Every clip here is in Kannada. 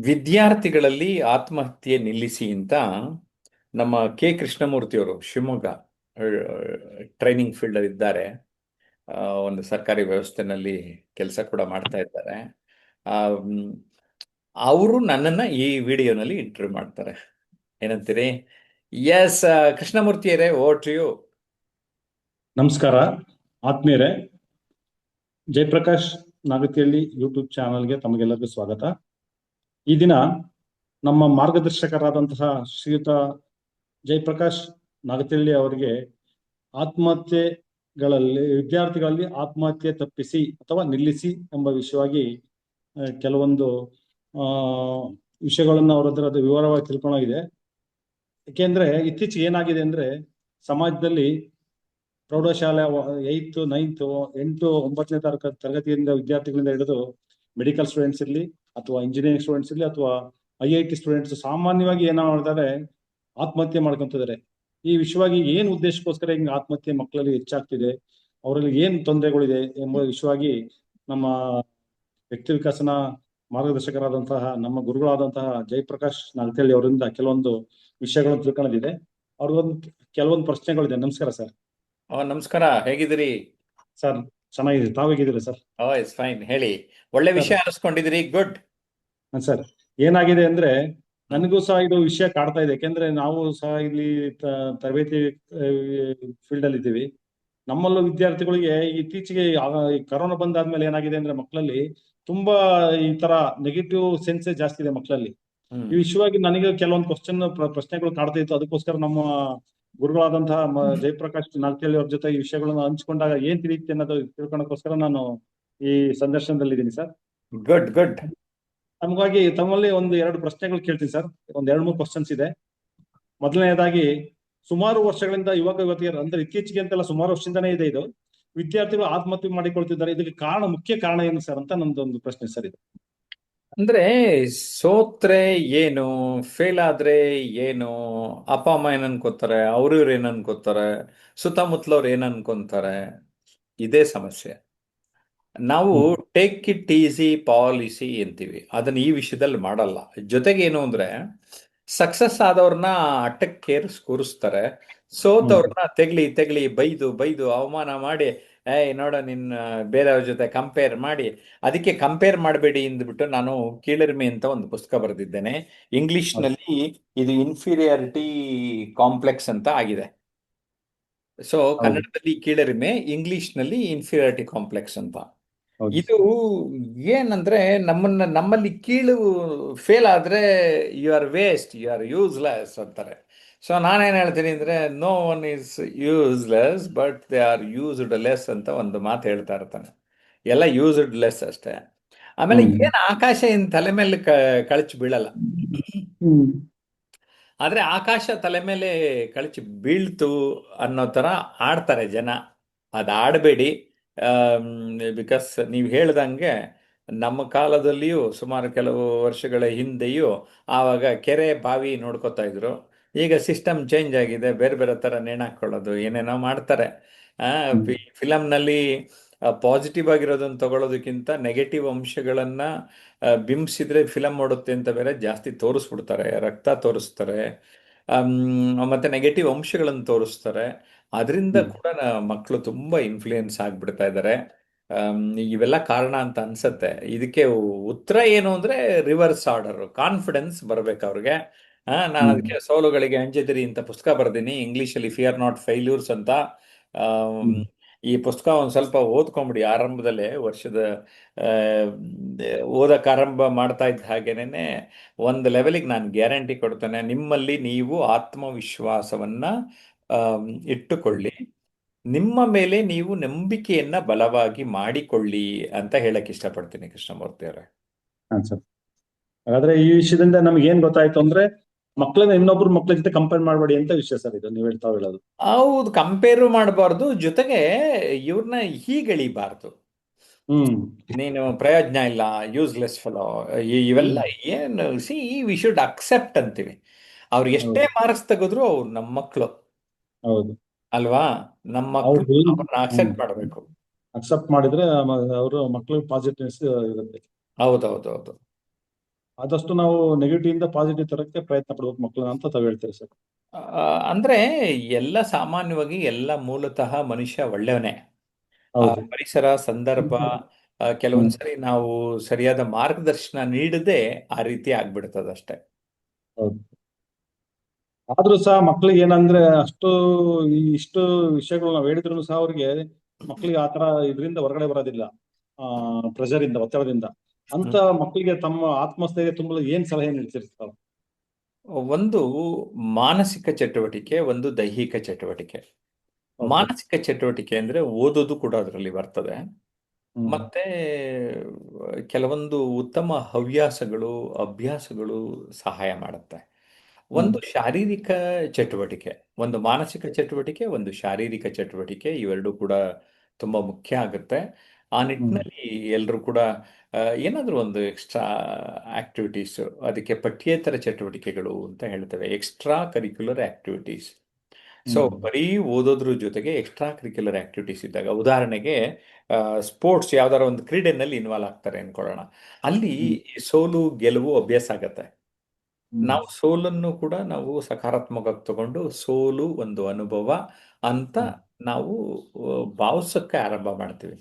ವಿದ್ಯಾರ್ಥಿಗಳಲ್ಲಿ ಆತ್ಮಹತ್ಯೆ ನಿಲ್ಲಿಸಿ ಅಂತ ನಮ್ಮ ಕೆ ಕೃಷ್ಣಮೂರ್ತಿಯವರು ಶಿವಮೊಗ್ಗ ಟ್ರೈನಿಂಗ್ ಫೀಲ್ಡಲ್ಲಿ ಇದ್ದಾರೆ. ಆ, ಒಂದು ಸರ್ಕಾರಿ ವ್ಯವಸ್ಥೆನಲ್ಲಿ ಕೆಲಸ ಕೂಡ ಮಾಡ್ತಾ ಇದ್ದಾರೆ. ಅವರು ನನ್ನನ್ನ ಈ ವಿಡಿಯೋನಲ್ಲಿ ಇಂಟರ್ವ್ಯೂ ಮಾಡ್ತಾರೆ. ಏನಂತೀರಿ? ಎಸ್, ಕೃಷ್ಣಮೂರ್ತಿಯರೇ, ಓವರ್ ಟು ಯು. ನಮಸ್ಕಾರ ಆತ್ಮೀಯರೇ. ಜಯಪ್ರಕಾಶ್ ನಾಗತಿಹಳ್ಳಿ ಯೂಟ್ಯೂಬ್ ಚಾನಲ್ಗೆ ತಮಗೆಲ್ಲರಿಗೂ ಸ್ವಾಗತ. ಈ ದಿನ ನಮ್ಮ ಮಾರ್ಗದರ್ಶಕರಾದಂತಹ ಶ್ರೀಯುತ ಜಯಪ್ರಕಾಶ್ ನಾಗತಿಹಳ್ಳಿ ಅವರಿಗೆ ವಿದ್ಯಾರ್ಥಿಗಳಲ್ಲಿ ಆತ್ಮಹತ್ಯೆ ತಪ್ಪಿಸಿ ಅಥವಾ ನಿಲ್ಲಿಸಿ ಎಂಬ ವಿಷಯವಾಗಿ ಕೆಲವೊಂದು ವಿಷಯಗಳನ್ನು ಅವರ ಹತ್ರ ವಿವರವಾಗಿ ತಿಳ್ಕೊಳ್ಳೋಗಿದೆ. ಏಕೆಂದ್ರೆ ಇತ್ತೀಚೆಗೆ ಏನಾಗಿದೆ ಅಂದ್ರೆ ಸಮಾಜದಲ್ಲಿ ಪ್ರೌಢಶಾಲೆ 8th 9th 8 9ನೇ ತರಗತಿಯಿಂದ ವಿದ್ಯಾರ್ಥಿಗಳಿಂದ ಹಿಡಿದು ಮೆಡಿಕಲ್ ಸ್ಟೂಡೆಂಟ್ಸ್ ಇರಲಿ ಅಥವಾ ಇಂಜಿನಿಯರಿಂಗ್ ಸ್ಟೂಡೆಂಟ್ಸ್ ಇರಲಿ ಅಥವಾ IIT ಸ್ಟೂಡೆಂಟ್ಸ್ ಸಾಮಾನ್ಯವಾಗಿ ಏನೋ ಮಾಡಿದ್ದಾರೆ, ಆತ್ಮಹತ್ಯೆ ಮಾಡ್ಕೊಂತಿದ್ದಾರೆ. ಈ ವಿಷಯವಾಗಿ ಏನ್ ಉದ್ದೇಶಕ್ಕೋಸ್ಕರ ಹಿಂಗೆ ಆತ್ಮಹತ್ಯೆ ಮಕ್ಕಳಲ್ಲಿ ಹೆಚ್ಚಾಗ್ತಿದೆ, ಅವರಲ್ಲಿ ಏನ್ ತೊಂದರೆಗಳಿದೆ ಎಂಬ ವಿಷಯವಾಗಿ ನಮ್ಮ ವ್ಯಕ್ತಿ ವಿಕಸನ ಮಾರ್ಗದರ್ಶಕರಾದಂತಹ ನಮ್ಮ ಗುರುಗಳಾದಂತಹ ಜಯಪ್ರಕಾಶ್ ನಾಗತಿಹಳ್ಳಿ ಅವರಿಂದ ಕೆಲವೊಂದು ವಿಷಯಗಳನ್ನು ತಿಳ್ಕೊಳ್ಳೋದಿದೆ. ಅವ್ರಿಗೊಂದು ಕೆಲವೊಂದು ಪ್ರಶ್ನೆಗಳಿದೆ. ನಮಸ್ಕಾರ ಸರ್. ನಮಸ್ಕಾರ, ಹೇಗಿದ್ದೀರಿ? ಸರ್ ಚೆನ್ನಾಗಿದೆ, ತಾವು ಹೇಗಿದ್ದೀರಿ ಸರ್? It's fine. ಹೇಳಿ, ಒಳ್ಳೆ ವಿಷಯ ಅನಿಸ್ಕೊಂಡಿದ್ದೀರಿ. ಗುಡ್. ಸರ್, ಏನಾಗಿದೆ ಅಂದ್ರೆ ನನಗೂ ಸಹ ಇದು ವಿಷಯ ಕಾಡ್ತಾ ಇದೆ. ಯಾಕೆಂದ್ರೆ ನಾವು ಸಹ ಇಲ್ಲಿ ತರಬೇತಿ ಫೀಲ್ಡ್ ಅಲ್ಲಿ ಇದ್ದೀವಿ. ನಮ್ಮಲ್ಲೂ ವಿದ್ಯಾರ್ಥಿಗಳಿಗೆ ಇತ್ತೀಚೆಗೆ ಈ ಕರೋನಾ ಬಂದಾದ್ಮೇಲೆ ಏನಾಗಿದೆ ಅಂದ್ರೆ ಮಕ್ಕಳಲ್ಲಿ ತುಂಬಾ ಈ ತರ ನೆಗೆಟಿವ್ ಸೆನ್ಸೇ ಜಾಸ್ತಿ ಇದೆ ಮಕ್ಕಳಲ್ಲಿ. ಈ ವಿಷಯವಾಗಿ ನನಗೆ ಕೆಲವೊಂದು ಪ್ರಶ್ನೆಗಳು ಕಾಡ್ತಾ ಇತ್ತು. ಅದಕ್ಕೋಸ್ಕರ ನಮ್ಮ ಗುರುಗಳಾದಂತಹ ಜಯಪ್ರಕಾಶ್ ನಾಗತಿಹಳ್ಳಿ ಅವ್ರ ಜೊತೆ ಈ ವಿಷಯಗಳನ್ನ ಹಂಚ್ಕೊಂಡಾಗ ಏನ್ ತಿಳಿಯುತ್ತೆ ಅನ್ನೋದು ತಿಳ್ಕೊಳಕ್ಕೋಸ್ಕರ ನಾನು ಈ ಸಂದರ್ಶನದಲ್ಲಿ ಇದ್ದೀನಿ ಸರ್. Good good. ನಮಗಾಗಿ ತಮ್ಮಲ್ಲಿ ಒಂದು 2 ಪ್ರಶ್ನೆಗಳು ಕೇಳ್ತೀನಿ ಸರ್. ಒಂದ್ 2-3 ಕ್ವಶನ್ಸ್ ಇದೆ. ಮೊದಲನೇದಾಗಿ, ಸುಮಾರು ವರ್ಷಗಳಿಂದ ಇವತ್ತಿಗೆ ಅಂದ್ರೆ ಇತ್ತೀಚೆಗೆ ಅಂತೆಲ್ಲ ಸುಮಾರು ವರ್ಷದಿಂದಾನೇ ಇದೆ ಇದು, ವಿದ್ಯಾರ್ಥಿಗಳು ಆತ್ಮಹತ್ಯೆ ಮಾಡಿಕೊಳ್ತಿದ್ದಾರೆ. ಇದಕ್ಕೆ ಮುಖ್ಯ ಕಾರಣ ಏನು ಸರ್ ಅಂತ ನಮ್ದೊಂದು ಪ್ರಶ್ನೆ ಸರ್ ಇದು. ಅಂದ್ರೆ ಸೋತ್ರೆ ಏನು, ಫೇಲ್ ಆದ್ರೆ ಏನು, ಅಪ್ಪ ಅಮ್ಮ ಏನ್ ಅನ್ಕೋತಾರೆ, ಅವ್ರಿವ್ರು ಏನ್ ಅನ್ಕೋತಾರೆ, ಸುತ್ತಮುತ್ತಲವ್ರು ಏನ್ ಅನ್ಕೊಂತಾರೆ, ಇದೇ ಸಮಸ್ಯೆ. ನಾವು ಟೇಕ್ ಇಟ್ ಈಸಿ ಪಾಲಿಸಿ ಅಂತೀವಿ, ಅದನ್ನ ಈ ವಿಷಯದಲ್ಲಿ ಮಾಡಲ್ಲ. ಜೊತೆಗೆ ಏನು ಅಂದ್ರೆ, ಸಕ್ಸಸ್ ಆದವ್ರನ್ನ ಅಟ್ಟಕ್ಕೆ ಕೂರಿಸ್ತಾರೆ, ಸೋತವ್ರನ್ನ ತೆಗ್ಲಿ ತೆಗ್ಲಿ ಬೈದು ಬೈದು ಅವಮಾನ ಮಾಡಿ, ನೋಡ ನಿನ್ನ ಬೇರೆಯವ್ರ ಜೊತೆ ಕಂಪೇರ್ ಮಾಡಿ. ಅದಕ್ಕೆ ಕಂಪೇರ್ ಮಾಡಬೇಡಿ ಅಂದ್ಬಿಟ್ಟು ನಾನು ಕೀಳರಿಮೆ ಅಂತ ಒಂದು ಪುಸ್ತಕ ಬರೆದಿದ್ದೇನೆ. ಇಂಗ್ಲಿಷ್ನಲ್ಲಿ ಇದು ಇನ್ಫೀರಿಯಾರಿಟಿ ಕಾಂಪ್ಲೆಕ್ಸ್ ಅಂತ ಆಗಿದೆ. ಸೊ ಕನ್ನಡದಲ್ಲಿ ಕೀಳರಿಮೆ, ಇಂಗ್ಲಿಷ್ನಲ್ಲಿ ಇನ್ಫೀರಿಯಾರಿಟಿ ಕಾಂಪ್ಲೆಕ್ಸ್ ಅಂತ. ಇದು ಏನಂದ್ರೆ, ನಮ್ಮಲ್ಲಿ ಕೀಳು ಫೇಲ್ ಆದ್ರೆ you are waste, you are useless ಅಂತಾರೆ. ಸೊ ನಾನೇನ್ ಹೇಳ್ತೀನಿ ಅಂದ್ರೆ, no one is useless but they are used less ಅಂತ ಒಂದು ಮಾತು ಹೇಳ್ತಾ ಇರ್ತಾನೆ. ಎಲ್ಲ ಯೂಸ್ಡ್ ಲೆಸ್ ಅಷ್ಟೇ. ಆಮೇಲೆ ಏನ್ ಆಕಾಶ ಏನ್ ತಲೆ ಮೇಲೆ ಕಳಚಿ ಬೀಳಲ್ಲ, ಆದ್ರೆ ಆಕಾಶ ತಲೆ ಮೇಲೆ ಕಳಚಿ ಬೀಳ್ತು ಅನ್ನೋ ತರ ಆಡ್ತಾರೆ ಜನ. ಅದು ಆಡಬೇಡಿ. ಬಿಕಾಸ್ ನೀವು ಹೇಳ್ದಂಗೆ ನಮ್ಮ ಕಾಲದಲ್ಲಿಯೂ ಸುಮಾರು ಕೆಲವು ವರ್ಷಗಳ ಹಿಂದೆಯೂ ಆವಾಗ ಕೆರೆ ಬಾವಿ ನೋಡ್ಕೋತಾ ಇದ್ರು. ಈಗ ಸಿಸ್ಟಮ್ ಚೇಂಜ್ ಆಗಿದೆ, ಬೇರೆ ಬೇರೆ ಥರ ನೇಣಾಕೊಳ್ಳೋದು ಏನೇನೋ ಮಾಡ್ತಾರೆ. ಫಿಲಮ್ನಲ್ಲಿ ಪಾಸಿಟಿವ್ ಆಗಿರೋದನ್ನು ತಗೊಳ್ಳೋದಕ್ಕಿಂತ ನೆಗೆಟಿವ್ ಅಂಶಗಳನ್ನ ಬಿಂಬಿಸಿದ್ರೆ ಫಿಲಮ್ ಓಡುತ್ತೆ ಅಂತ ಬೇರೆ ಜಾಸ್ತಿ ತೋರಿಸ್ಬಿಡ್ತಾರೆ. ರಕ್ತ ತೋರಿಸ್ತಾರೆ, ಮತ್ತೆ ನೆಗೆಟಿವ್ ಅಂಶಗಳನ್ನು ತೋರಿಸ್ತಾರೆ. ಅದರಿಂದ ಕೂಡ ಮಕ್ಕಳು ತುಂಬಾ ಇನ್ಫ್ಲೂಯೆನ್ಸ್ ಆಗ್ಬಿಡ್ತಾ ಇದ್ದಾರೆ. ಇವೆಲ್ಲ ಕಾರಣ ಅಂತ ಅನ್ಸತ್ತೆ. ಇದಕ್ಕೆ ಉತ್ತರ ಏನು ಅಂದ್ರೆ, ರಿವರ್ಸ್ ಆರ್ಡರ್, ಕಾನ್ಫಿಡೆನ್ಸ್ ಬರ್ಬೇಕು ಅವ್ರಿಗೆ. ನಾನು ಅದಕ್ಕೆ ಸೋಲುಗಳಿಗೆ ಅಂಜದಿರಿ ಅಂತ ಪುಸ್ತಕ ಬರ್ದೀನಿ ಇಂಗ್ಲಿಷಲ್ಲಿ, ಫಿಯರ್ ನಾಟ್ ಫೇಲ್ಯೂರ್ಸ್ ಅಂತ. ಈ ಪುಸ್ತಕ ಒಂದ್ ಸ್ವಲ್ಪ ಓದ್ಕೊಂಬಿಡಿ. ಆರಂಭದಲ್ಲೇ ವರ್ಷದ ಓದಕ್ಕೆ ಆರಂಭ ಮಾಡ್ತಾ ಇದ್ದ ಹಾಗೇನೆ ಒಂದು ಲೆವೆಲಿಗೆ ನಾನು ಗ್ಯಾರಂಟಿ ಕೊಡ್ತೇನೆ, ನಿಮ್ಮಲ್ಲಿ ನೀವು ಆತ್ಮವಿಶ್ವಾಸವನ್ನ ಇಟ್ಟುಕೊಳ್ಳಿ, ನಿಮ್ಮ ಮೇಲೆ ನೀವು ನಂಬಿಕೆಯನ್ನ ಬಲವಾಗಿ ಮಾಡಿಕೊಳ್ಳಿ ಅಂತ ಹೇಳಕ್ ಇಷ್ಟಪಡ್ತೀನಿ ಕೃಷ್ಣಮೂರ್ತಿ ಅವರೇ. ಹಾಗಾದ್ರೆ ಈ ವಿಷಯದಿಂದ ನಮ್ಗೆ ಏನ್ ಗೊತ್ತಾಯ್ತು ಅಂದ್ರೆ, ಮಕ್ಕಳನ್ನ ಇನ್ನೊಬ್ರು ಮಕ್ಕಳ ಜೊತೆ ಕಂಪೇರ್ ಮಾಡಬೇಡಿ ಅಂತ ವಿಷಯ ಸರ್ ಇದು, ನೀವು ಹೇಳೋದು. ಹೌದು, ಕಂಪೇರು ಮಾಡಬಾರ್ದು, ಜೊತೆಗೆ ಇವ್ರನ್ನ ಹೀಗೆಳಿಬಾರ್ದು. ನೀನು ಪ್ರಯೋಜನ ಇಲ್ಲ, ಯೂಸ್ಲೆಸ್ ಫೆಲೋ, ಇವೆಲ್ಲ ಏನು. ವಿ ಶುಡ್ ಅಕ್ಸೆಪ್ಟ್ ಅಂತೀವಿ. ಅವ್ರು ಎಷ್ಟೇ ಮಾರ್ಕ್ಸ್ ತೆಗೆದ್ರು ಅವ್ರು ನಮ್ಮ ಮಕ್ಕಳು ಅಲ್ವಾ? ನಮ್ಮ ಮಕ್ಕಳು ಅವ್ರನ್ನ ಅಕ್ಸೆಪ್ಟ್ ಮಾಡಬೇಕು. ಅಕ್ಸೆಪ್ಟ್ ಮಾಡಿದ್ರೆ ಅವರು ಮಕ್ಕಳಿಗೆ ಪಾಸಿಟಿವ್ನೆಸ್ ಇರುತ್ತೆ. ಹೌದೌದೌದು. ಆದಷ್ಟು ನಾವು ನೆಗೆಟಿವ್ ಇಂದ ಪಾಸಿಟಿವ್ ತರಕ್ಕೆ ಪ್ರಯತ್ನ ಪಡ್ಬೇಕು ಮಕ್ಕಳನ್ನ ಅಂತ ತಾವ್ ಹೇಳ್ತೀರಿ ಸರ್. ಅಂದ್ರೆ ಎಲ್ಲ ಸಾಮಾನ್ಯವಾಗಿ ಎಲ್ಲ ಮೂಲತಃ ಮನುಷ್ಯ ಒಳ್ಳೆಯವನೇ. ಆ ಹೌದು. ಪರಿಸರ, ಸಂದರ್ಭ, ಹ್ಮ್. ಕೆಲವೊಂದ್ಸರಿ ನಾವು ಸರಿಯಾದ ಮಾರ್ಗದರ್ಶನ ನೀಡದೆ ಆ ರೀತಿ ಆಗ್ಬಿಡ್ತದಷ್ಟೇ. ಹೌದು. ಆದ್ರೂ ಸಹ ಮಕ್ಳಿಗೆ ಏನಂದ್ರೆ ಅಷ್ಟು ಇಷ್ಟು ವಿಷಯಗಳು ನಾವು ಹೇಳಿದ್ರು ಸಹ ಅವ್ರಿಗೆ ಮಕ್ಳಿಗೆ ಆತರ ಇದರಿಂದ ಹೊರಗಡೆ ಬರೋದಿಲ್ಲ. ಪ್ರೆಷರ್ ಇಂದ, ಒತ್ತಡದಿಂದ. ಅಂತ ಮಕ್ಕಳಿಗೆ ತಮ್ಮ ಆತ್ಮಸ್ಥೈರ್ಯ ತುಂಬಲು ಏನ್ ಸಲಹೆ ನೀಡ್ತಿರ್ತಾವ? ಒಂದು ಮಾನಸಿಕ ಚಟುವಟಿಕೆ, ಒಂದು ದೈಹಿಕ ಚಟುವಟಿಕೆ. ಓಕೆ. ಮಾನಸಿಕ ಚಟುವಟಿಕೆ ಅಂದ್ರೆ ಓದೋದು ಕೂಡ ಅದರಲ್ಲಿ ಬರ್ತದೆ. ಹ್ಮ್. ಮತ್ತೆ ಕೆಲವೊಂದು ಉತ್ತಮ ಹವ್ಯಾಸಗಳು, ಅಭ್ಯಾಸಗಳು ಸಹಾಯ ಮಾಡುತ್ತೆ. ಹ್ಮ್. ಒಂದು ಶಾರೀರಿಕ ಚಟುವಟಿಕೆ, ಒಂದು ಮಾನಸಿಕ ಚಟುವಟಿಕೆ, ಒಂದು ಶಾರೀರಿಕ ಚಟುವಟಿಕೆ, ಇವೆರಡೂ ಕೂಡ ತುಂಬ ಮುಖ್ಯ ಆಗುತ್ತೆ. ಆ ಹ್ಮ್. ನಿಟ್ಟಿನಲ್ಲಿ ಎಲ್ಲರೂ ಕೂಡ ಏನಾದರೂ ಒಂದು ಎಕ್ಸ್ಟ್ರಾ ಆಕ್ಟಿವಿಟೀಸ್, ಅದಕ್ಕೆ ಪಠ್ಯೇತರ ಚಟುವಟಿಕೆಗಳು ಅಂತ ಹೇಳ್ತೇವೆ, ಎಕ್ಸ್ಟ್ರಾ ಕರಿಕ್ಯುಲರ್ ಆಕ್ಟಿವಿಟೀಸ್. ಸೊ ಹ್ಮ್. ಬರೀ ಓದೋದ್ರ ಜೊತೆಗೆ ಎಕ್ಸ್ಟ್ರಾ ಕರಿಕ್ಯುಲರ್ ಆಕ್ಟಿವಿಟೀಸ್ ಇದ್ದಾಗ, ಉದಾಹರಣೆಗೆ ಸ್ಪೋರ್ಟ್ಸ್ ಯಾವ್ದಾರ ಒಂದು ಕ್ರೀಡೆನಲ್ಲಿ ಇನ್ವಾಲ್ವ್ ಆಗ್ತಾರೆ ಅನ್ಕೊಳ್ಳೋಣ. ಅಲ್ಲಿ ಹ್ಮ್. ಸೋಲು ಗೆಲುವು ಅಭ್ಯಾಸ ಆಗತ್ತೆ. ಹ್ಮ್. ನಾವು ಸೋಲನ್ನು ಕೂಡ ನಾವು ಸಕಾರಾತ್ಮಕವಾಗಿ ತಗೊಂಡು ಸೋಲು ಒಂದು ಅನುಭವ ಅಂತ ಹ್ಮ್. ನಾವು ಭಾವಿಸೋಕ್ಕೆ ಆರಂಭ ಮಾಡ್ತೀವಿ.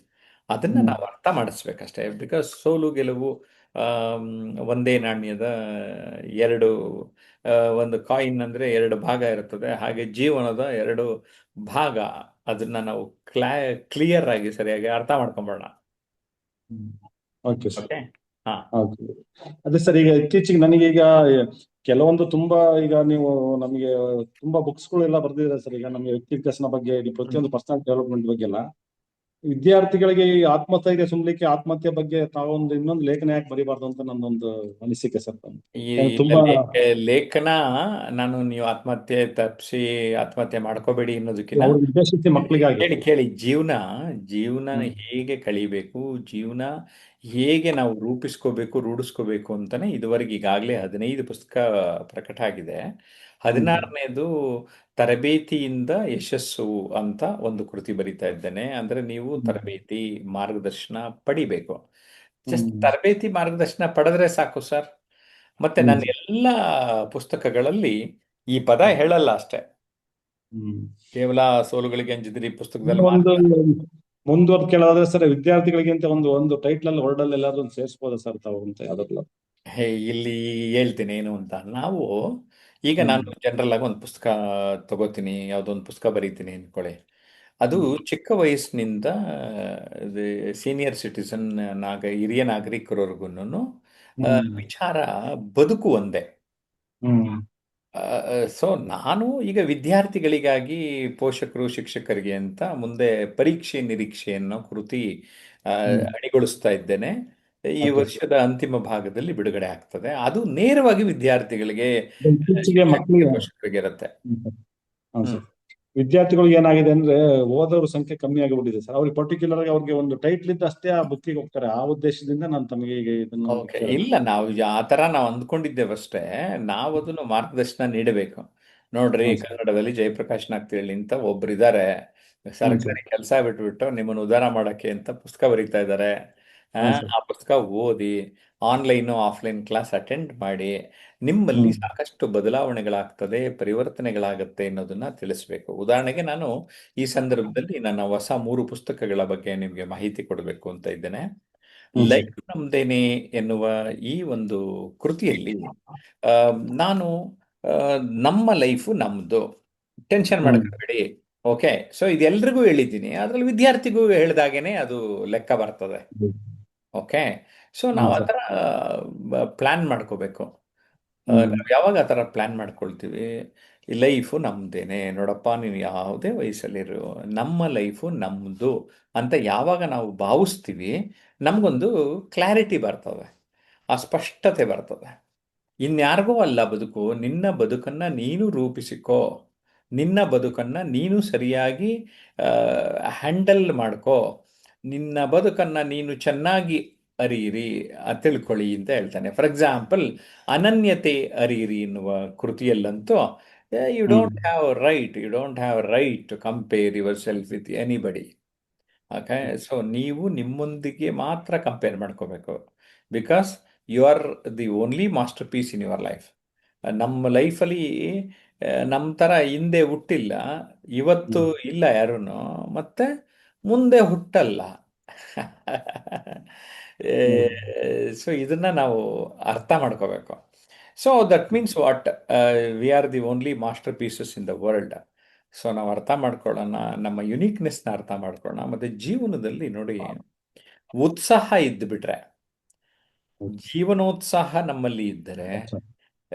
ಅದನ್ನ ಹ್ಮ್. ನಾವು ಅರ್ಥ ಮಾಡಿಸ್ಬೇಕಷ್ಟೇ. ಬಿಕಾಸ್ ಸೋಲು ಗೆಲುವು ಆಮ್, ಒಂದೇ ನಾಣ್ಯದ ಎರಡು, ಆ, ಒಂದು ಕಾಯಿನ್ ಅಂದ್ರೆ ಎರಡು ಭಾಗ ಇರುತ್ತದೆ. ಹಾಗೆ ಜೀವನದ ಎರಡು ಭಾಗ. ಅದನ್ನ ನಾವು ಕ್ಲಿಯರ್ ಆಗಿ ಸರಿಯಾಗಿ ಅರ್ಥ ಮಾಡ್ಕೊಂಬೋಣ. ಹ್ಮ್. Okay sir. ಓಕೆ. ಹಾ. ಓಕೆ. ಅದೇ ಸರ್, ಈಗ ಇತ್ತೀಚೆಗೆ ನನಗೆ ಈಗ ಕೆಲವೊಂದು ತುಂಬಾ ಈಗ ನೀವು ನಮಗೆ ತುಂಬಾ ಬುಕ್ಸ್ಗಳು ಎಲ್ಲ ಬರ್ದಿದ್ದಾರೆ ಸರ್. ಈಗ ನಮಗೆ ವ್ಯಕ್ತಿ ವಿಕಸನ ಬಗ್ಗೆ, ಇಲ್ಲಿ ಪ್ರತಿಯೊಂದು ಪರ್ಸನಲ್ ಡೆವಲಪ್ಮೆಂಟ್ ಬಗ್ಗೆ ಎಲ್ಲ ವಿದ್ಯಾರ್ಥಿಗಳಿಗೆ ಈ ಆತ್ಮಸ್ಥೈರ್ಯ ತುಂಬಲಿಕ್ಕೆ ಆತ್ಮಹತ್ಯೆ ಬಗ್ಗೆ ತಾವೊಂದು ಇನ್ನೊಂದು ಲೇಖನ ಯಾಕೆ ಬರೀಬಾರ್ದು ಅಂತ ನನ್ನೊಂದು ಅನಿಸಿಕೆ ಸರ್. ಈ ಇಲ್ಲ ತುಂಬಾ ಲೇಖನ, ನಾನು ನೀವು ಆತ್ಮಹತ್ಯೆ ತಪ್ಪಿಸಿ ಆತ್ಮಹತ್ಯೆ ಮಾಡ್ಕೋಬೇಡಿ ಅನ್ನೋದಕ್ಕಿಂತ, ಅವ್ರಿಗೆ ಉದ್ದೇಶಿಸಿ ಮಕ್ಕಳಿಗಾಗಿ. ಕೇಳಿ ಕೇಳಿ, ಜೀವನ ಜೀವನ ಹ್ಮ್. ಹೇಗೆ ಕಳಿಬೇಕು, ಜೀವನ ಹೇಗೆ ನಾವು ರೂಪಿಸ್ಕೋಬೇಕು, ರೂಢಿಸ್ಕೋಬೇಕು ಅಂತಾನೆ ಇದುವರೆಗೆ ಈಗಾಗಲೇ 15 ಪುಸ್ತಕ ಪ್ರಕಟ ಆಗಿದೆ. ಹ್ಮ್ ಸರ್. 16ನೇದು ತರಬೇತಿಯಿಂದ ಯಶಸ್ಸು ಅಂತ ಒಂದು ಕೃತಿ ಬರಿತಾ ಇದ್ದೇನೆ. ಅಂದ್ರೆ ನೀವು ಹ್ಮ್. ತರಬೇತಿ ಮಾರ್ಗದರ್ಶನ ಪಡಿಬೇಕು. ಜಸ್ಟ್ ಹ್ಮ್. ತರಬೇತಿ ಮಾರ್ಗದರ್ಶನ ಪಡೆದ್ರೆ ಸಾಕು ಸರ್. ಮತ್ತೆ ಹ್ಮ್ ನನ್ನ ಸರ್. ಎಲ್ಲ ಪುಸ್ತಕಗಳಲ್ಲಿ ಈ ಪದ ಹೇಳಲ್ಲ ಅಷ್ಟೇ. ಹ್ಮ್. ಕೇವಲ ಸೋಲುಗಳಿಗೆ ಅಂಜಿದಿರಿ ಇನ್ನು ಪುಸ್ತಕದಲ್ಲಿ ಒಂದು ಮಾತ್ರ. ಮುಂದುವರೆದು ಕೇಳೋದಾದ್ರೆ ಸರ್, ವಿದ್ಯಾರ್ಥಿಗಳಿಗಿಂತ ಒಂದು ಒಂದು ಟೈಟ್ಲ್ ಅಲ್ಲಿ ವರ್ಡ್ ಎಲ್ಲಾದ್ರೂ ಒಂದು ಸೇರಿಸಬಹುದಾ ಸರ್ ತಾವು ಅಂತ ಯಾವ್ದಾದ್ರು? ಹೇ, ಇಲ್ಲಿ ಹೇಳ್ತೀನಿ ಏನು ಅಂತ. ನಾವು ಈಗ ಹ್ಮ್. ನಾನು ಜನರಲ್ ಆಗಿ ಒಂದು ಪುಸ್ತಕ ತಗೋತೀನಿ, ಯಾವುದೋ ಒಂದು ಪುಸ್ತಕ ಬರೀತೀನಿ ಅನ್ಕೊಳ್ಳಿ. ಅದು ಹ್ಮ್. ಚಿಕ್ಕ ವಯಸ್ಸಿನಿಂದ ಸೀನಿಯರ್ ಸಿಟಿಸನ್, ಹಿರಿಯ ನಾಗರಿಕರವರೆಗೂ ಹ್ಮ್. ವಿಚಾರ ಬದುಕು ಒಂದೇ. ಹ್ಮ್. ಸೊ ನಾನು ಈಗ ವಿದ್ಯಾರ್ಥಿಗಳಿಗಾಗಿ, ಪೋಷಕರು ಶಿಕ್ಷಕರಿಗೆ ಅಂತ ಮುಂದೆ ಪರೀಕ್ಷೆ ನಿರೀಕ್ಷೆ ಅನ್ನೋ ಕೃತಿ ಹ್ಮ್. ಅಣಿಗೊಳಿಸ್ತಾ ಇದ್ದೇನೆ. ಈ ಓಕೆ ಸರ್. ವರ್ಷದ ಅಂತಿಮ ಭಾಗದಲ್ಲಿ ಬಿಡುಗಡೆ ಆಗ್ತದೆ. ಅದು ನೇರವಾಗಿ ವಿದ್ಯಾರ್ಥಿಗಳಿಗೆ, ಇತ್ತೀಚೆಗೆ ಶಿಕ್ಷಕರಿಗೆ, ಮಕ್ಕಳಿಗೆ. ಪೋಷಕರಿಗೆ ಇರುತ್ತೆ. ಹ್ಮ್ ಸರ್. ಹಾ ಹ್ಮ್. ಸರ್. ವಿದ್ಯಾರ್ಥಿಗಳಿಗೆ ಏನಾಗಿದೆ ಅಂದ್ರೆ ಓದೋರ ಸಂಖ್ಯೆ ಕಮ್ಮಿ ಆಗಿಬಿಟ್ಟಿದೆ ಸರ್. ಅವ್ರಿಗೆ ಪರ್ಟಿಕ್ಯುಲರ್ ಆಗಿ ಅವ್ರಿಗೆ ಒಂದು ಟೈಟ್ಲ್ ಇದ್ದು ಅಷ್ಟೇ ಆ ಬುಕ್ಕಿಗೆ ಹೋಗ್ತಾರೆ. ಆ ಉದ್ದೇಶದಿಂದ ನಾನು ತಮಗೆ ಈಗ ಇದನ್ನ ಓಕೆ, ಕೇಳಿದೆ. ಇಲ್ಲ ನಾವು ಆ ಥರ ನಾವು ಅಂದ್ಕೊಂಡಿದ್ದೇವಷ್ಟೇ. ನಾವು ಅದನ್ನು ಮಾರ್ಗದರ್ಶನ ನೀಡಬೇಕು. ನೋಡ್ರಿ, ಹ್ಮ್ ಸರ್. ಕನ್ನಡದಲ್ಲಿ ಜಯಪ್ರಕಾಶ್ ನಾಗ್ತಿಹಳ್ಳಿ ಅಂತ ಒಬ್ರು ಇದ್ದಾರೆ. ಹ್ಮ್ ಸರ್. ಸರ್ಕಾರಿ ಕೆಲಸ ಬಿಟ್ಬಿಟ್ಟು ನಿಮ್ಮನ್ನು ಉದ್ಧಾರ ಮಾಡಕ್ಕೆ ಅಂತ ಪುಸ್ತಕ ಬರೀತಾ ಇದ್ದಾರೆ. ಆ ಹಾ ಸರ್. ಆ ಪುಸ್ತಕ ಓದಿ, ಆನ್ಲೈನು ಆಫ್ಲೈನ್ ಕ್ಲಾಸ್ ಅಟೆಂಡ್ ಮಾಡಿ, ನಿಮ್ಮಲ್ಲಿ ಹ್ಮ್. ಸಾಕಷ್ಟು ಬದಲಾವಣೆಗಳಾಗ್ತದೆ, ಪರಿವರ್ತನೆಗಳಾಗುತ್ತೆ ಅನ್ನೋದನ್ನ ತಿಳಿಸ್ಬೇಕು. ಉದಾಹರಣೆಗೆ ನಾನು ಈ ಸಂದರ್ಭದಲ್ಲಿ ನನ್ನ ಹೊಸ 3 ಪುಸ್ತಕಗಳ ಬಗ್ಗೆ ನಿಮಗೆ ಮಾಹಿತಿ ಕೊಡಬೇಕು ಅಂತ ಇದ್ದೇನೆ. ಹ್ಮ್ ಸರ್. ಲೈಫ್ ನಮ್ದೇನೆ ಎನ್ನುವ ಈ ಒಂದು ಕೃತಿಯಲ್ಲಿ ಆ, ನಾನು ಆ, ನಮ್ಮ ಲೈಫು ನಮ್ದು, ಟೆನ್ಷನ್ ಹ್ಮ್. ಮಾಡ್ಕೋಬೇಡಿ. ಓಕೆ, ಸೊ ಇದೆಲ್ರಿಗೂ ಹೇಳಿದ್ದೀನಿ, ಅದ್ರಲ್ಲಿ ವಿದ್ಯಾರ್ಥಿಗೂ ಹೇಳಿದಾಗೇನೆ ಅದು ಲೆಕ್ಕ ಬರ್ತದೆ. ಓಕೆ. ಸೊ ಹಾ ನಾವು ಆ ಸರ್. ಥರ ಪ್ಲ್ಯಾನ್ ಮಾಡ್ಕೋಬೇಕು. ಹ್ಮ್. ನಾವು ಯಾವಾಗ ಆ ಥರ ಪ್ಲ್ಯಾನ್ ಮಾಡ್ಕೊಳ್ತೀವಿ, ಈ ಲೈಫು ನಮ್ದೇನೆ ನೋಡಪ್ಪ, ನೀನು ಯಾವುದೇ ವಯಸ್ಸಲ್ಲಿರು, ನಮ್ಮ ಲೈಫು ನಮ್ಮದು ಅಂತ ಯಾವಾಗ ನಾವು ಭಾವಿಸ್ತೀವಿ, ನಮಗೊಂದು ಕ್ಲಾರಿಟಿ ಬರ್ತದೆ, ಆ ಸ್ಪಷ್ಟತೆ ಬರ್ತದೆ. ಇನ್ಯಾರಿಗೂ ಅಲ್ಲ ಬದುಕು, ನಿನ್ನ ಬದುಕನ್ನು ನೀನು ರೂಪಿಸಿಕೋ, ನಿನ್ನ ಬದುಕನ್ನು ನೀನು ಸರಿಯಾಗಿ ಹ್ಯಾಂಡಲ್ ಮಾಡ್ಕೋ, ನಿನ್ನ ಬದುಕನ್ನು ನೀನು ಚೆನ್ನಾಗಿ ಅರಿಯಿರಿ, ತಿಳ್ಕೊಳ್ಳಿ ಅಂತ ಹೇಳ್ತಾನೆ. ಫಾರ್ ಎಕ್ಸಾಂಪಲ್, ಅನನ್ಯತೆ ಅರಿಯಿರಿ ಎನ್ನುವ ಕೃತಿಯಲ್ಲಂತೂ, hmm. You don't have right to compare yourself with anybody. Okay. So ನೀವು ನಿಮ್ಮೊಂದಿಗೆ ಮಾತ್ರ ಕಂಪೇರ್ ಮಾಡ್ಕೋಬೇಕು. Because you are the only masterpiece in your life. ನಮ್ಮ ಲೈಫಲ್ಲಿ ನಮ್ಮ ಥರ ಹಿಂದೆ ಹುಟ್ಟಿಲ್ಲ, ಇವತ್ತು ಹ್ಮ್ ಇಲ್ಲ ಯಾರೂ, ಮತ್ತೆ ಮುಂದೆ ಹುಟ್ಟಲ್ಲ. ಹ್ಮ್ ಸೊ ಇದನ್ನ ನಾವು ಅರ್ಥ ಮಾಡ್ಕೋಬೇಕು. So that means what, we are the only master pieces in the world. So ನಾವು ಅರ್ಥ ಮಾಡ್ಕೊಳ್ಳೋಣ, ನಮ್ಮ ಯುನೀಕ್ನೆಸ್ನ ಅರ್ಥ ಮಾಡ್ಕೊಳ್ಳೋಣ. ಮತ್ತೆ ಜೀವನದಲ್ಲಿ ನೋಡಿ, ಉತ್ಸಾಹ ಇದ್ದು ಬಿಟ್ರೆ, ಹೌದು. ಜೀವನೋತ್ಸಾಹ ನಮ್ಮಲ್ಲಿ ಇದ್ದರೆ ಅಚ್ಚಾ.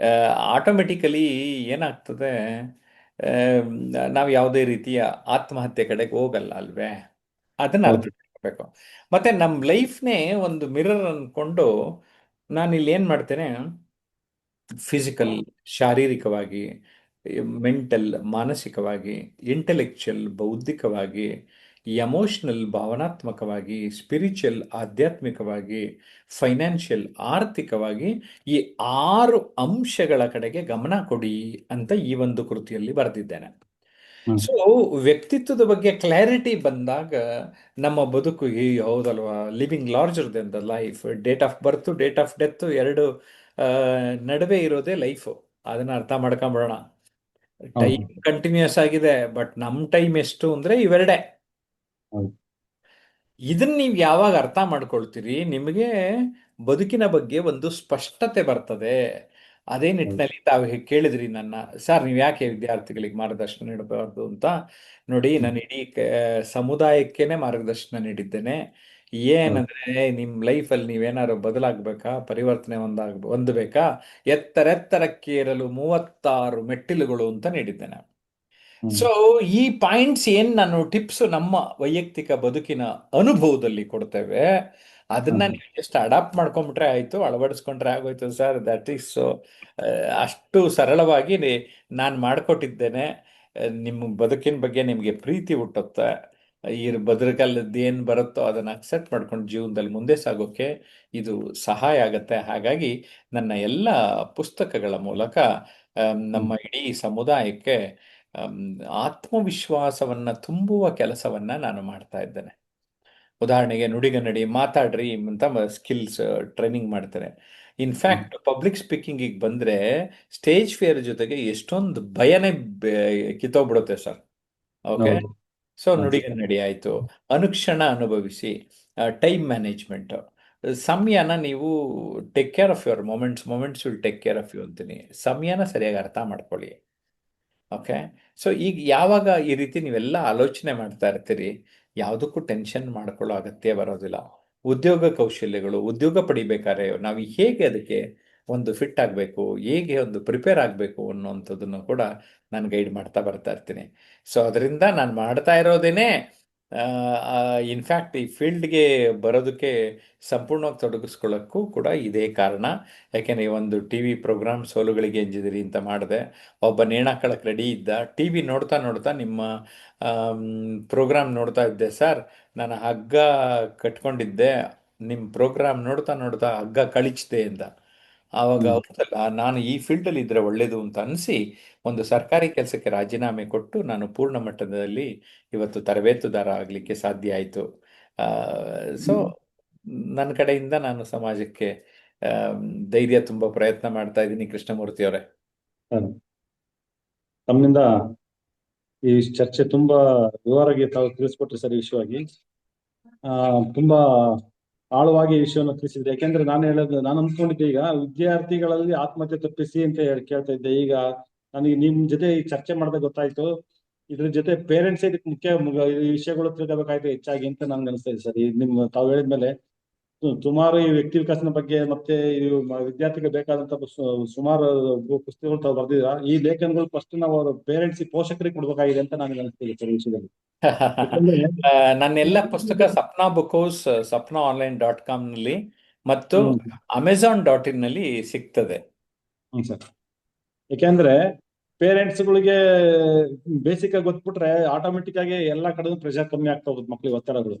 ಆಟೋಮೆಟಿಕಲಿ ಏನಾಗ್ತದೆ, ನಾವು ಯಾವುದೇ ರೀತಿಯ ಆತ್ಮಹತ್ಯೆ ಕಡೆಗೆ ಹೋಗಲ್ಲ ಅಲ್ವೇ? ಅದನ್ನ ಅರ್ಥ ಹೌದು. ಮಾಡ್ಕೋಬೇಕು. ಮತ್ತೆ ನಮ್ಮ ಲೈಫ್ನೇ ಒಂದು ಮಿರರ್ ಅಂದ್ಕೊಂಡು ನಾನು ಇಲ್ಲಿ ಏನು ಮಾಡ್ತೇನೆ, ಫಿಸಿಕಲ್ ಶಾರೀರಿಕವಾಗಿ, ಮೆಂಟಲ್ ಮಾನಸಿಕವಾಗಿ, ಇಂಟೆಲೆಕ್ಚುಯಲ್ ಬೌದ್ಧಿಕವಾಗಿ, ಎಮೋಷನಲ್ ಭಾವನಾತ್ಮಕವಾಗಿ, ಸ್ಪಿರಿಚುವಲ್ ಆಧ್ಯಾತ್ಮಿಕವಾಗಿ, ಫೈನಾನ್ಷಿಯಲ್ ಆರ್ಥಿಕವಾಗಿ, ಈ 6 ಅಂಶಗಳ ಕಡೆಗೆ ಗಮನ ಕೊಡಿ ಅಂತ ಈ ಒಂದು ಕೃತಿಯಲ್ಲಿ ಬರೆದಿದ್ದೇನೆ. ಹ್ಮ್ ಸೊ ವ್ಯಕ್ತಿತ್ವದ ಬಗ್ಗೆ ಕ್ಲಾರಿಟಿ ಬಂದಾಗ ನಮ್ಮ ಬದುಕು ಈ ಹೌದಲ್ವಾ, living larger then the life, date of birth date of death ಎರಡು ಆ, ನಡುವೆ ಇರೋದೇ ಲೈಫು. ಅದನ್ನ ಅರ್ಥ ಮಾಡ್ಕೊಂಬಿಡೋಣ. ಹೌದು. ಟೈಮ್ ಕಂಟಿನ್ಯೂಸ್ ಆಗಿದೆ, ಬಟ್ ನಮ್ಮ ಟೈಮ್ ಎಷ್ಟು ಅಂದ್ರೆ ಇವೆರಡೇ. ಹೌದು. ಇದನ್ನ ನೀವು ಯಾವಾಗ ಅರ್ಥ ಮಾಡ್ಕೊಳ್ತೀರಿ, ನಿಮಗೆ ಬದುಕಿನ ಬಗ್ಗೆ ಒಂದು ಸ್ಪಷ್ಟತೆ ಬರ್ತದೆ. ಅದೇ ಹೌದು. ನಿಟ್ಟಿನಲ್ಲಿ ತಾವು ಕೇಳಿದ್ರಿ ನನ್ನ, ಸರ್ ನೀವು ಯಾಕೆ ವಿದ್ಯಾರ್ಥಿಗಳಿಗೆ ಮಾರ್ಗದರ್ಶನ ನೀಡಬಾರ್ದು ಅಂತ. ನೋಡಿ, ಹ್ಮ್ ನಾನು ಇಡೀ ಸಮುದಾಯಕ್ಕೇನೆ ಮಾರ್ಗದರ್ಶನ ನೀಡಿದ್ದೇನೆ. ಹೌದು. ಏನಂದ್ರೆ, ನಿಮ್ಮ ಲೈಫಲ್ಲಿ ನೀವೇನಾದ್ರು ಬದಲಾಗಬೇಕಾ, ಪರಿವರ್ತನೆ ಹೊಂದಬೇಕಾ, ಎತ್ತರೆತ್ತರಕ್ಕೇರಲು 36 ಮೆಟ್ಟಿಲುಗಳು ಅಂತ ನೀಡಿದ್ದೇನೆ. ಹ್ಮ್ ಸೊ ಈ ಪಾಯಿಂಟ್ಸ್ ಏನ್ ನಾನು ಟಿಪ್ಸ್ ನಮ್ಮ ವೈಯಕ್ತಿಕ ಬದುಕಿನ ಅನುಭವದಲ್ಲಿ ಕೊಡ್ತೇವೆ, ಅದನ್ನ ಹ್ಮ್ ನೀವು ಜಸ್ಟ್ ಅಡಾಪ್ಟ್ ಮಾಡ್ಕೊಂಡ್ಬಿಟ್ರೆ ಆಯ್ತು, ಅಳವಡಿಸ್ಕೊಂಡ್ರೆ ಆಗೋಯ್ತು ಸರ್. ದಟ್ ಈಸ್ ಸೊ, ಅಷ್ಟು ಸರಳವಾಗಿ ನಾನು ಮಾಡಿಕೊಟ್ಟಿದ್ದೇನೆ. ನಿಮ್ಮ ಬದುಕಿನ ಬಗ್ಗೆ ನಿಮಗೆ ಪ್ರೀತಿ ಹುಟ್ಟುತ್ತೆ. ಈ ಬದುಕಲ್ಲದ್ದು ಏನು ಬರುತ್ತೋ ಅದನ್ನು ಅಕ್ಸೆಪ್ಟ್ ಮಾಡ್ಕೊಂಡು ಜೀವನದಲ್ಲಿ ಮುಂದೆ ಸಾಗೋಕೆ ಇದು ಸಹಾಯ ಆಗತ್ತೆ. ಹಾಗಾಗಿ ನನ್ನ ಎಲ್ಲ ಪುಸ್ತಕಗಳ ಮೂಲಕ ಹ್ಮ್ ನಮ್ಮ ಇಡೀ ಸಮುದಾಯಕ್ಕೆ ಅಮ್, ಆತ್ಮವಿಶ್ವಾಸವನ್ನ ತುಂಬುವ ಕೆಲಸವನ್ನ ನಾನು ಮಾಡ್ತಾ ಇದ್ದೇನೆ. ಉದಾಹರಣೆಗೆ, ನುಡಿಗನ್ನಡಿ ಮಾತಾಡ್ರಿ ಅಂತ ಸ್ಕಿಲ್ಸ್ ಟ್ರೈನಿಂಗ್ ಮಾಡ್ತಾರೆ. ಹ್ಮ್ ಇನ್ಫ್ಯಾಕ್ಟ್ ಪಬ್ಲಿಕ್ ಸ್ಪೀಕಿಂಗಿಗೆ ಬಂದ್ರೆ ಸ್ಟೇಜ್ ಫಿಯರ್ ಜೊತೆಗೆ ಎಷ್ಟೊಂದು ಭಯನೇ ಕಿತ್ತೋಗ್ಬಿಡುತ್ತೆ ಸರ್. ಓಕೆ. ಹೌದು. ಸೊ ಹೌದು. ನುಡಿಗನ್ನಡಿ ಆಯ್ತು, ಅನುಕ್ಷಣ ಅನುಭವಿಸಿ, ಟೈಮ್ ಮ್ಯಾನೇಜ್ಮೆಂಟ್, ಸಮಯನ ನೀವು take care of your moments, moments will take care of you ಅಂತೀನಿ. ಸಮಯನ ಸರಿಯಾಗಿ ಅರ್ಥ ಮಾಡ್ಕೊಳ್ಳಿ. ಓಕೆ. ಸೊ ಈಗ ಯಾವಾಗ ಈ ರೀತಿ ನೀವೆಲ್ಲ ಆಲೋಚನೆ ಮಾಡ್ತಾ ಇರ್ತೀರಿ, ಯಾವುದಕ್ಕೂ ಟೆನ್ಷನ್ ಮಾಡ್ಕೊಳ್ಳೋ ಅಗತ್ಯ ಬರೋದಿಲ್ಲ. ಉದ್ಯೋಗ ಕೌಶಲ್ಯಗಳು, ಉದ್ಯೋಗ ಪಡಿಬೇಕಾದ್ರೆ ನಾವು ಹೇಗೆ ಅದಕ್ಕೆ ಒಂದು ಫಿಟ್ ಆಗಬೇಕು, ಹೇಗೆ ಒಂದು ಪ್ರಿಪೇರ್ ಆಗಬೇಕು ಅನ್ನೋವಂಥದ್ದನ್ನು ಕೂಡ ನಾನು ಗೈಡ್ ಮಾಡ್ತಾ ಬರ್ತಾ ಇರ್ತೀನಿ. ಸೊ ಅದರಿಂದ ನಾನು ಮಾಡ್ತಾ ಇರೋದೇನೆ, ಇನ್ಫ್ಯಾಕ್ಟ್ ಈ ಫೀಲ್ಡ್ಗೆ ಬರೋದಕ್ಕೆ ಸಂಪೂರ್ಣವಾಗಿ ತೊಡಗಿಸ್ಕೊಳ್ಳೋಕ್ಕೂ ಕೂಡ ಇದೇ ಕಾರಣ. ಯಾಕೆಂದರೆ ಈ ಒಂದು ಟಿ ವಿ ಪ್ರೋಗ್ರಾಮ್ ಸೋಲುಗಳಿಗೆ ಎಂಜಿದಿರಿ ಅಂತ ಮಾಡಿದೆ. ಒಬ್ಬ ನೇಣಾಕಳಕ್ಕೆ ರೆಡಿ ಇದ್ದ, ಟಿ ವಿ ನೋಡ್ತಾ ನೋಡ್ತಾ ನಿಮ್ಮ ಪ್ರೋಗ್ರಾಮ್ ನೋಡ್ತಾ ಇದ್ದೆ ಸರ್, ನಾನು ಹಗ್ಗ ಕಟ್ಕೊಂಡಿದ್ದೆ, ನಿಮ್ಮ ಪ್ರೋಗ್ರಾಮ್ ನೋಡ್ತಾ ನೋಡ್ತಾ ಹಗ್ಗ ಕಳಿಚ್ದೆ ಅಂತ. ಆವಾಗ ಹ್ಮ್ ಹೌದಲ್ಲ, ನಾನು ಈ ಫೀಲ್ಡಲ್ಲಿ ಇದ್ರೆ ಒಳ್ಳೇದು ಅಂತ ಅನಿಸಿ ಒಂದು ಸರ್ಕಾರಿ ಕೆಲಸಕ್ಕೆ ರಾಜೀನಾಮೆ ಕೊಟ್ಟು ನಾನು ಪೂರ್ಣ ಮಟ್ಟದಲ್ಲಿ ಇವತ್ತು ತರಬೇತುದಾರ ಆಗಲಿಕ್ಕೆ ಸಾಧ್ಯ ಆಯಿತು. ಸೊ ನನ್ನ ಕಡೆಯಿಂದ ನಾನು ಸಮಾಜಕ್ಕೆ ಆಮ್, ಧೈರ್ಯ ತುಂಬ ಪ್ರಯತ್ನ ಮಾಡ್ತಾ ಇದ್ದೀನಿ ಕೃಷ್ಣಮೂರ್ತಿ ಅವರೇ. ಸರಿ. ತಮ್ಮಿಂದ ಈ ಚರ್ಚೆ ತುಂಬಾ ವಿವರವಾಗಿ ತಾವು ತಿಳಿಸ್ಕೊಟ್ರಿ ಸರ್. ಈ ವಿಷಯವಾಗಿ ಆ ತುಂಬಾ ಆಳವಾಗಿ ಈ ವಿಷಯವನ್ನು ತಿಳಿಸಿದ್ರೆ. ಯಾಕೆಂದ್ರೆ ನಾನು ಅಂದ್ಕೊಂಡಿದ್ದೆ ಈಗ ವಿದ್ಯಾರ್ಥಿಗಳಲ್ಲಿ ಆತ್ಮಹತ್ಯೆ ತಪ್ಪಿಸಿ ಅಂತ ಕೇಳ್ತಾ ಇದ್ದೆ. ಈಗ ನನಗೆ ನಿಮ್ ಜೊತೆ ಈ ಚರ್ಚೆ ಮಾಡಿದಾಗ ಗೊತ್ತಾಯ್ತು, ಇದ್ರ ಜೊತೆ ಪೇರೆಂಟ್ಸ್ ಇದಕ್ಕೆ ಈ ವಿಷಯಗಳು ತಿಳ್ಕೋಬೇಕಾಯ್ತು ಹೆಚ್ಚಾಗಿ ಅಂತ ನನ್ಗೆ ಅನಿಸ್ತಾ ಇದೆ ಸರ್. ಈ ತಾವು ಹೇಳಿದ್ಮೇಲೆ ಸುಮಾರು ಈ ವ್ಯಕ್ತಿ ವಿಕಾಸನ ಬಗ್ಗೆ ಮತ್ತೆ ಈ ವಿದ್ಯಾರ್ಥಿಗೆ ಬೇಕಾದಂತ ಸುಮಾರು ಪುಸ್ತಕಗಳು ತಾವು ಬರ್ದಿದ್ರ. ಈ ಲೇಖನಗಳು ಫಸ್ಟ್ ನಾವು ಅವ್ರ ಪೇರೆಂಟ್ಸ್ ಪೋಷಕರಿಗೆ ಕೊಡ್ಬೇಕಾಗಿದೆ ಅಂತ ನನಗೆ ಅನಿಸ್ತಿದೆ ಸರ್ ಈ ವಿಷಯದಲ್ಲಿ. ಯಾಕಂದ್ರೆ ನನ್ನೆಲ್ಲ ಪುಸ್ತಕ Sapna book house, Sapna online.com ನಲ್ಲಿ ಮತ್ತು ಹ್ಮ್ Amazon.in ನಲ್ಲಿ ಸಿಗ್ತದೆ. ಹ್ಮ್ ಸರ್. ಯಾಕೆಂದ್ರೆ ಪೇರೆಂಟ್ಸ್ಗಳಿಗೆ ಬೇಸಿಕ್ ಆಗಿ ಗೊತ್ಬಿಟ್ರೆ ಆಟೋಮೆಟಿಕ್ ಆಗಿ ಎಲ್ಲಾ ಕಡೆ ಪ್ರೆಷರ್ ಕಮ್ಮಿ ಆಗ್ತಾ ಹೋಗುತ್ತೆ ಮಕ್ಳಿಗೆ, ಒತ್ತಡಗಳು.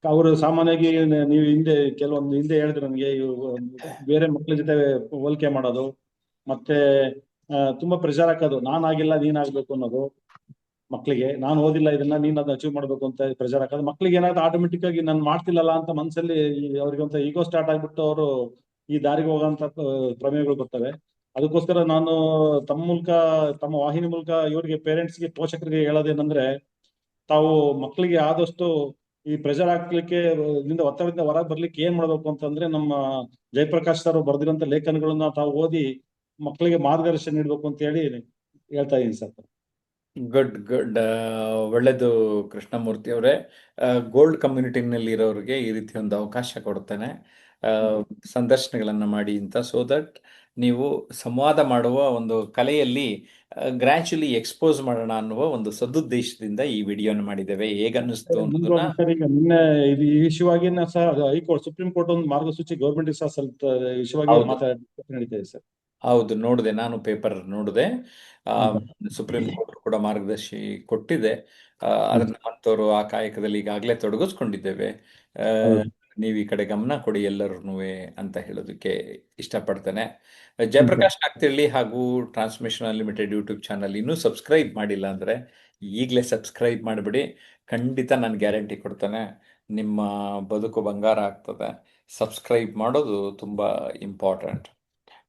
ಅವರು ಸಾಮಾನ್ಯವಾಗಿ ನೀವು ಕೆಲವೊಂದು ಹಿಂದೆ ಹೇಳಿದ್ರೆ ನನಗೆ ಬೇರೆ ಮಕ್ಳ ಜೊತೆ ಹೋಲಿಕೆ ಮಾಡೋದು, ಮತ್ತೆ ತುಂಬಾ ಪ್ರೆಷರ್ ಹಾಕೋದು, ನಾನ್ ಆಗಿಲ್ಲ ನೀನ್ ಆಗ್ಬೇಕು ಅನ್ನೋದು ಮಕ್ಳಿಗೆ. ನಾನು ಓದಿಲ್ಲ ಇದನ್ನ ನೀನ್ ಅದನ್ನ ಅಚೀವ್ ಮಾಡ್ಬೇಕು ಅಂತ ಪ್ರೆಷರ್ ಹಾಕೋದು. ಮಕ್ಳಿಗೆ ಏನಾದ್ರು ಆಟೋಮೆಟಿಕ್ ಆಗಿ ನಾನು ಮಾಡ್ತಿಲ್ಲಲ್ಲ ಅಂತ ಮನ್ಸಲ್ಲಿ ಅವ್ರಿಗೆ ಒಂದು ಈಗೋ ಸ್ಟಾರ್ಟ್ ಆಗ್ಬಿಟ್ಟು ಅವರು ಈ ದಾರಿಗೆ ಹೋಗೋಂಥ ಪ್ರಮೇಯಗಳು ಬರ್ತವೆ. ಅದಕ್ಕೋಸ್ಕರ ನಾನು ತಮ್ಮ ಮೂಲಕ, ತಮ್ಮ ವಾಹಿನಿ ಮೂಲಕ ಇವರಿಗೆ ಪೇರೆಂಟ್ಸ್ಗೆ, ಪೋಷಕರಿಗೆ ಹೇಳೋದೇನಂದ್ರೆ, ತಾವು ಮಕ್ಕಳಿಗೆ ಆದಷ್ಟು ಈ ಪ್ರೆಷರ್ ಹಾಕ್ಲಿಕ್ಕೆ, ಇದರಿಂದ ಒತ್ತಡದಿಂದ ಹೊರಗೆ ಬರ್ಲಿಕ್ಕೆ ಏನ್ ಮಾಡ್ಬೇಕು ಅಂತಂದ್ರೆ, ನಮ್ಮ ಜಯಪ್ರಕಾಶ್ ಸರ್ ಬರೆದಿರೋಂಥ ಲೇಖನಗಳನ್ನ ತಾವು ಓದಿ ಮಕ್ಕಳಿಗೆ ಮಾರ್ಗದರ್ಶನ ನೀಡಬೇಕು ಅಂತ ಹೇಳಿ ಹೇಳ್ತಾ ಇದೀನಿ ಸರ್. Good good. ಒಳ್ಳೆಯದು ಕೃಷ್ಣಮೂರ್ತಿ ಅವರೇ. ಗೋಲ್ಡ್ ಕಮ್ಯುನಿಟಿನಲ್ಲಿ ಇರೋರಿಗೆ ಈ ರೀತಿ ಒಂದು ಅವಕಾಶ ಕೊಡ್ತೇನೆ, ಸಂದರ್ಶನಗಳನ್ನು ಮಾಡಿ ಅಂತ, ಸೊ ದಟ್ ನೀವು ಸಂವಾದ ಮಾಡುವ ಒಂದು ಕಲೆಯಲ್ಲಿ ಗ್ರ್ಯಾಚುಲಿ ಎಕ್ಸ್ಪೋಸ್ ಮಾಡೋಣ ಅನ್ನುವ ಒಂದು ಸದುದ್ದೇಶದಿಂದ ಈ ವಿಡಿಯೋನ ಮಾಡಿದ್ದೇವೆ. ಹೇಗನ್ನಿಸ್ತು ಅನ್ನೋದನ್ನ. ಸರ್, ಈಗ ನಿನ್ನೆ ಇದು ಈ ವಿಷಯವಾಗಿನ ಸಹ ಹೈಕೋರ್ಟ್, ಸುಪ್ರೀಂ ಕೋರ್ಟ್ ಒಂದು ಮಾರ್ಗಸೂಚಿ ಗೌರ್ಮೆಂಟ್ ಸಹ ಸ್ವಲ್ಪ ವಿಷಯವಾಗಿ ಹೌದು ನಡೀತಾ ಇದೆ ಸರ್. ಹೌದು, ನೋಡಿದೆ, ನಾನು ಪೇಪರ್ ನೋಡಿದೆ. ಹ್ಮ್ ಸರ್. ಸುಪ್ರೀಂ ಕೋರ್ಟ್ ಕೂಡ ಮಾರ್ಗದರ್ಶಿ ಕೊಟ್ಟಿದೆ. ಹ್ಮ್ ಅದನ್ನ ಮತ್ತವರು ಆ ಕಾಯಕದಲ್ಲಿ ಈಗಾಗಲೇ ತೊಡಗಿಸ್ಕೊಂಡಿದ್ದೇವೆ. ಆ, ಹೌದು. ನೀವು ಈ ಕಡೆ ಗಮನ ಕೊಡಿ ಎಲ್ಲರೂ ಅಂತ ಹೇಳೋದಕ್ಕೆ ಇಷ್ಟಪಡ್ತೇನೆ. ಹ್ಮ್ ಸರ್. ಜಯಪ್ರಕಾಶ್ ನಾಗ್ತಿಹಳ್ಳಿ ಹಾಗೂ ಟ್ರಾನ್ಸ್ಮಿಷನ್ ಅನ್ಲಿಮಿಟೆಡ್ ಯೂಟ್ಯೂಬ್ ಚಾನಲ್ ಇನ್ನೂ ಸಬ್ಸ್ಕ್ರೈಬ್ ಮಾಡಿಲ್ಲ ಅಂದರೆ ಈಗಲೇ ಸಬ್ಸ್ಕ್ರೈಬ್ ಮಾಡಿಬಿಡಿ. ಖಂಡಿತ ನಾನು ಗ್ಯಾರಂಟಿ ಕೊಡ್ತೇನೆ, ನಿಮ್ಮ ಬದುಕು ಬಂಗಾರ ಆಗ್ತದೆ. ಸಬ್ಸ್ಕ್ರೈಬ್ ಮಾಡೋದು ತುಂಬ ಇಂಪಾರ್ಟೆಂಟ್.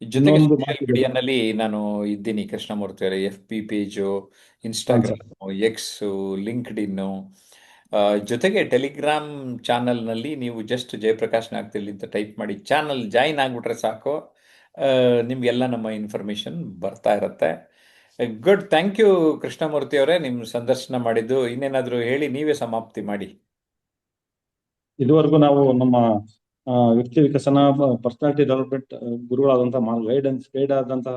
ಜೊತೆಗೆ ಇನ್ನೊಂದು ಸೋಷಿಯಲ್ ಮಾತಿದೆ ಸರ್. ಮೀಡಿಯಾನಲ್ಲಿ ನಾನು ಇದ್ದೀನಿ ಕೃಷ್ಣಮೂರ್ತಿ ಅವರೇ. FB ಪೇಜು, ಹಾಂ ಸರ್. ಇನ್ಸ್ಟಾಗ್ರಾಮು, ಎಕ್ಸು, ಲಿಂಕ್ಡ್ಇನ್ನು, ಜೊತೆಗೆ ಟೆಲಿಗ್ರಾಮ್ ಚಾನಲ್ನಲ್ಲಿ ನೀವು ಜಸ್ಟ್ ಜಯಪ್ರಕಾಶ್ ನಾಗ್ತಿಹಳ್ಳಿ ಅಂತ ಟೈಪ್ ಮಾಡಿ ಚಾನಲ್ ಜಾಯಿನ್ ಆಗಿಬಿಟ್ರೆ ಸಾಕು. ನಿಮಗೆಲ್ಲ ನಮ್ಮ ಇನ್ಫಾರ್ಮೇಷನ್ ಬರ್ತಾ ಇರುತ್ತೆ. ಗುಡ್, ಥ್ಯಾಂಕ್ ಯು ಕೃಷ್ಣಮೂರ್ತಿ ಅವರೇ, ನಿಮ್ಮ ಸಂದರ್ಶನ ಮಾಡಿದ್ದು. ಇನ್ನೇನಾದರೂ ಹೇಳಿ, ನೀವೇ ಸಮಾಪ್ತಿ ಮಾಡಿ. ಇದುವರೆಗೂ ನಾವು ನಮ್ಮ ವ್ಯಕ್ತಿ ವಿಕಸನ, ಪರ್ಸನಾಲಿಟಿ ಡೆವಲಪ್ಮೆಂಟ್ ಗುರುಗಳಾದಂತಹ ಗೈಡ್ ಆದಂತಹ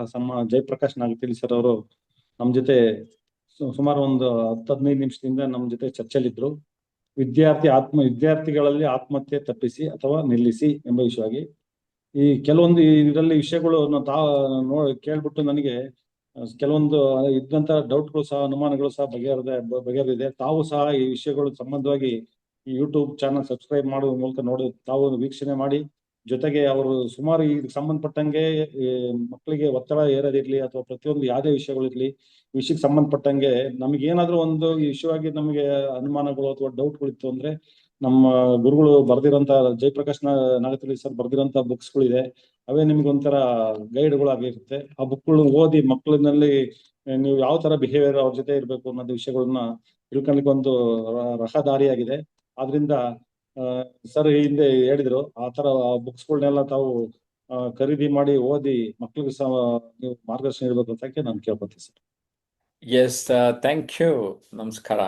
ಜಯಪ್ರಕಾಶ್ ನಾಗತಿಳಿ ಸರ್ ಅವರು ನಮ್ಮ ಜೊತೆ ಸುಮಾರು ಒಂದು 10-15 ನಿಮಿಷದಿಂದ ನಮ್ಮ ಜೊತೆ ಚರ್ಚೆಯಲ್ಲಿದ್ರು. ವಿದ್ಯಾರ್ಥಿಗಳಲ್ಲಿ ಆತ್ಮಹತ್ಯೆ ತಪ್ಪಿಸಿ ಅಥವಾ ನಿಲ್ಲಿಸಿ ಎಂಬ ವಿಷಯವಾಗಿ ಈ ಕೆಲವೊಂದು ಇದರಲ್ಲಿ ವಿಷಯಗಳು ಕೇಳ್ಬಿಟ್ಟು ನನಗೆ ಕೆಲವೊಂದು ಇದ್ದಂತ ಡೌಟ್ಗಳು ಸಹ, ಅನುಮಾನಗಳು ಸಹ ಬಗೆಹರಿದೆ. ತಾವು ಸಹ ಈ ವಿಷಯಗಳು ಸಂಬಂಧವಾಗಿ ಈ ಯೂಟ್ಯೂಬ್ ಚಾನಲ್ ಸಬ್ಸ್ಕ್ರೈಬ್ ಮಾಡುವ ಮೂಲಕ ತಾವು ವೀಕ್ಷಣೆ ಮಾಡಿ, ಜೊತೆಗೆ ಅವರು ಸುಮಾರು ಇದಕ್ಕೆ ಸಂಬಂಧಪಟ್ಟಂಗೆ ಮಕ್ಕಳಿಗೆ ಒತ್ತಡ ಏರೋದಿರ್ಲಿ ಅಥವಾ ಪ್ರತಿಯೊಂದು ಯಾವುದೇ ವಿಷಯಗಳಿರ್ಲಿ, ವಿಷಯಕ್ಕೆ ಸಂಬಂಧಪಟ್ಟಂಗೆ ನಮಗೇನಾದ್ರೂ ಒಂದು ಈ ವಿಷಯವಾಗಿ ನಮಗೆ ಅನುಮಾನಗಳು ಅಥವಾ ಡೌಟ್ಗಳು ಇತ್ತು ಅಂದ್ರೆ, ನಮ್ಮ ಗುರುಗಳು ಬರ್ದಿರೋಂತ ಜಯಪ್ರಕಾಶ್ ನಾಗತಿಹಳ್ಳಿ ಸರ್ ಬರ್ದಿರೋಂತ ಬುಕ್ಸ್ಗಳಿದೆ. ಅವೇ ನಿಮ್ಗೆ ಒಂಥರ ಗೈಡ್ಗಳು ಆಗಿರುತ್ತೆ. ಆ ಬುಕ್ಗಳು ಓದಿ ಮಕ್ಕಳಿನಲ್ಲಿ ನೀವು ಯಾವ ತರ ಬಿಹೇವಿಯರ್ ಅವ್ರ ಜೊತೆ ಇರಬೇಕು ಅನ್ನೋದು ವಿಷಯಗಳನ್ನ ತಿಳ್ಕೊಳ್ಲಿಕ್ಕೆ ಒಂದು ರಹದಾರಿಯಾಗಿದೆ. ಆದ್ರಿಂದ ಸರ್ ಹಿಂದೆ ಹೇಳಿದ್ರು, ಆ ತರ ಬುಕ್ಸ್ಗಳನ್ನೆಲ್ಲ ತಾವು ಖರೀದಿ ಮಾಡಿ ಓದಿ ಮಕ್ಕಳಿಗೆ ಸಹ ನೀವು ಮಾರ್ಗದರ್ಶನ ನೀಡಬೇಕು ಅಂತ ನಾನು ಕೇಳ್ಕೊತೀನಿ ಸರ್. S, thank you. ನಮಸ್ಕಾರ.